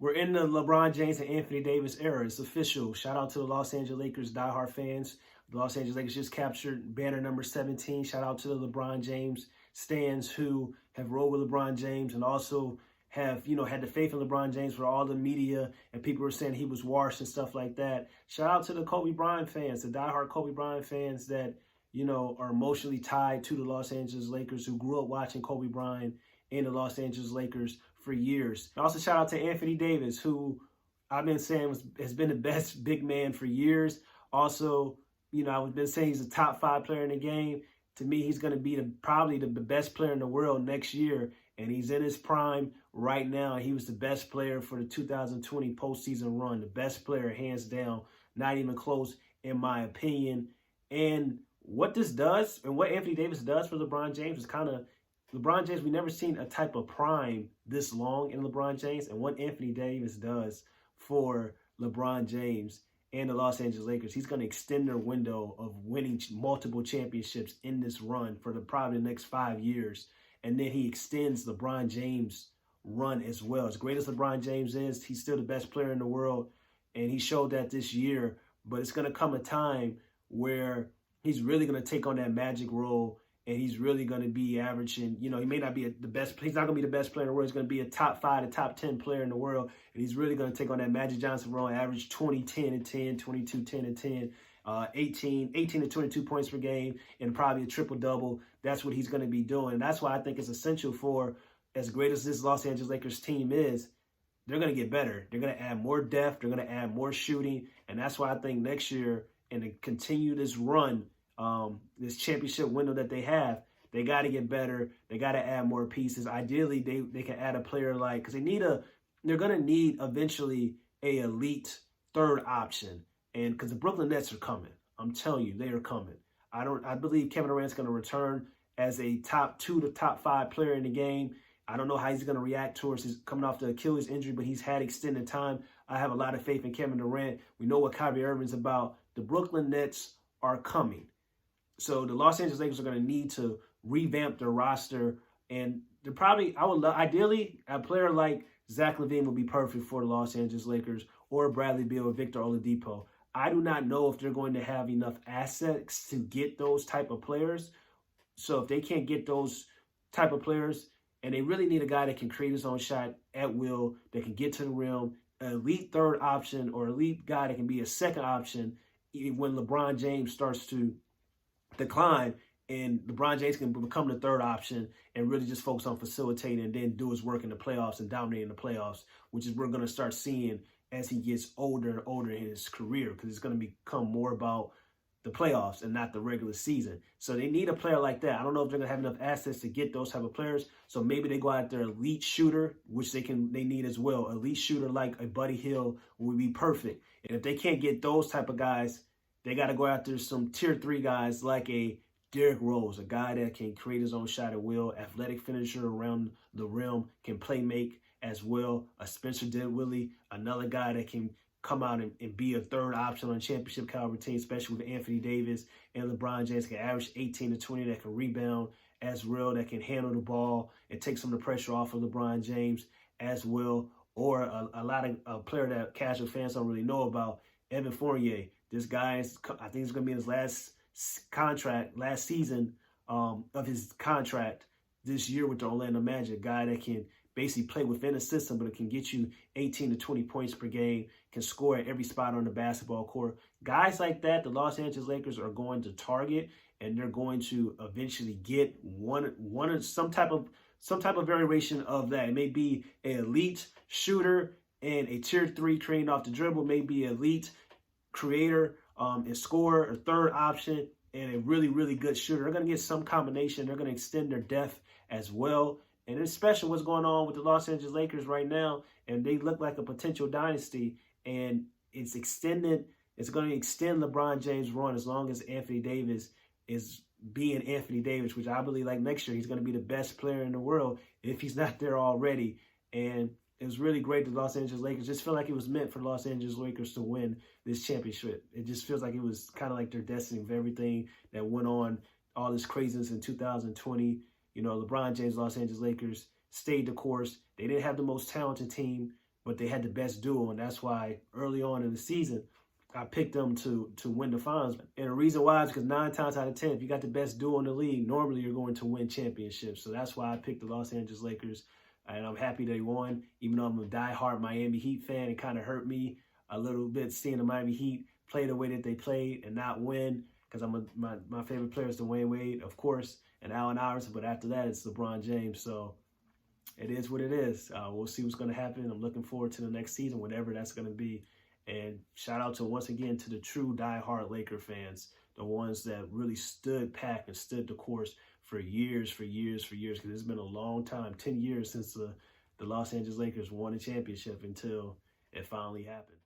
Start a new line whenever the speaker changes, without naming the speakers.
We're in the LeBron James and Anthony Davis era. It's official. Shout out to the Los Angeles Lakers diehard fans. The Los Angeles Lakers just captured banner number 17. Shout out to the LeBron James stans who have rolled with LeBron James and also have, had the faith in LeBron James for all the media and people were saying he was washed and stuff like that. Shout out to the Kobe Bryant fans, the diehard Kobe Bryant fans that, are emotionally tied to the Los Angeles Lakers, who grew up watching Kobe Bryant and the Los Angeles Lakers for years. Also, shout out to Anthony Davis, who I've been saying has been the best big man for years. Also, I've been saying he's a top 5 player in the game. To me, he's going to be probably the best player in the world next year, and he's in his prime right now. He was the best player for the 2020 postseason run, the best player hands down, not even close in my opinion. And what this does and what Anthony Davis does for LeBron James is kind of LeBron James, we never seen a type of prime this long in LeBron James. And what Anthony Davis does for LeBron James and the Los Angeles Lakers, he's going to extend their window of winning multiple championships in this run for probably the next 5 years. And then he extends LeBron James' run as well. As great as LeBron James is, he's still the best player in the world. And he showed that this year. But it's going to come a time where he's really going to take on that magic role. And he's really going to be averaging, he may not be the best, he's not going to be the best player in the world. He's going to be a top 5 to top 10 player in the world. And he's really going to take on that Magic Johnson role and average 20, 10, and 10, 22, 10, and 10, 18 to 22 points per game, and probably a triple-double. That's what he's going to be doing. And that's why I think it's essential for, as great as this Los Angeles Lakers team is, they're going to get better. They're going to add more depth. They're going to add more shooting. And that's why I think next year, and to continue this run, this championship window that they have, they got to get better. They got to add more pieces. Ideally, they can add a player because they're going to need eventually a elite third option. And because the Brooklyn Nets are coming, I'm telling you, they are coming. I believe Kevin Durant's going to return as a top 2 to top 5 player in the game. I don't know how he's going to react towards his coming off the Achilles injury, but he's had extended time. I have a lot of faith in Kevin Durant. We know what Kyrie Irving's about. The Brooklyn Nets are coming. So the Los Angeles Lakers are going to need to revamp their roster, and they're probably, ideally, a player like Zach LaVine would be perfect for the Los Angeles Lakers, or Bradley Beal or Victor Oladipo. I do not know if they're going to have enough assets to get those type of players. So if they can't get those type of players, and they really need a guy that can create his own shot at will, that can get to the rim, an elite third option or elite guy that can be a second option when LeBron James starts to decline, and LeBron James can become the third option and really just focus on facilitating and then do his work in the playoffs and dominating the playoffs, which is we're going to start seeing as he gets older and older in his career, because it's going to become more about the playoffs and not the regular season. So they need a player like that. I don't know if they're going to have enough assets to get those type of players. So maybe they go out their elite shooter, which they need as well. Elite shooter like a Buddy Hield would be perfect. And if they can't get those type of guys, they got to go after some tier 3 guys like a Derrick Rose, a guy that can create his own shot at will, athletic finisher around the rim, can play make as well. A Spencer Dinwiddie, another guy that can come out and be a third option on a championship caliber team, especially with Anthony Davis and LeBron James, can average 18 to 20, that can rebound as well, that can handle the ball and take some of the pressure off of LeBron James as well. Or a player that casual fans don't really know about, Evan Fournier. This guy I think he's going to be in his last season of his contract this year with the Orlando Magic. A guy that can basically play within a system, but it can get you 18 to 20 points per game, can score at every spot on the basketball court. Guys like that, the Los Angeles Lakers are going to target, and they're going to eventually get some type of variation of that. It may be an elite shooter and a tier 3 creating off the dribble, maybe elite creator and scorer, a third option, and a really, really good shooter. They're going to get some combination. They're going to extend their depth as well. And it's special what's going on with the Los Angeles Lakers right now. And they look like a potential dynasty. And it's going to extend LeBron James' run as long as Anthony Davis is being Anthony Davis, which I believe like next year he's going to be the best player in the world if he's not there already. And it was really great. The Los Angeles Lakers just feel like it was meant for the Los Angeles Lakers to win this championship. It just feels like it was kind of like their destiny of everything that went on, all this craziness in 2020. LeBron James, Los Angeles Lakers stayed the course. They didn't have the most talented team but they had the best duo, and that's why early on in the season, I picked them to win the finals. And the reason why is because 9 times out of 10, if you got the best duo in the league, normally you're going to win championships. So that's why I picked the Los Angeles Lakers, and I'm happy they won. Even though I'm a diehard Miami Heat fan, it kind of hurt me a little bit seeing the Miami Heat play the way that they played and not win, because my favorite player is Dwayne Wade, of course, and Allen Iverson, but after that, it's LeBron James. So it is what it is. We'll see what's going to happen. I'm looking forward to the next season, whatever that's going to be. And shout out to, once again, to the true diehard Laker fans, the ones that really stood pack and stood the course for years, because it's been a long time, 10 years since the Los Angeles Lakers won a championship until it finally happened.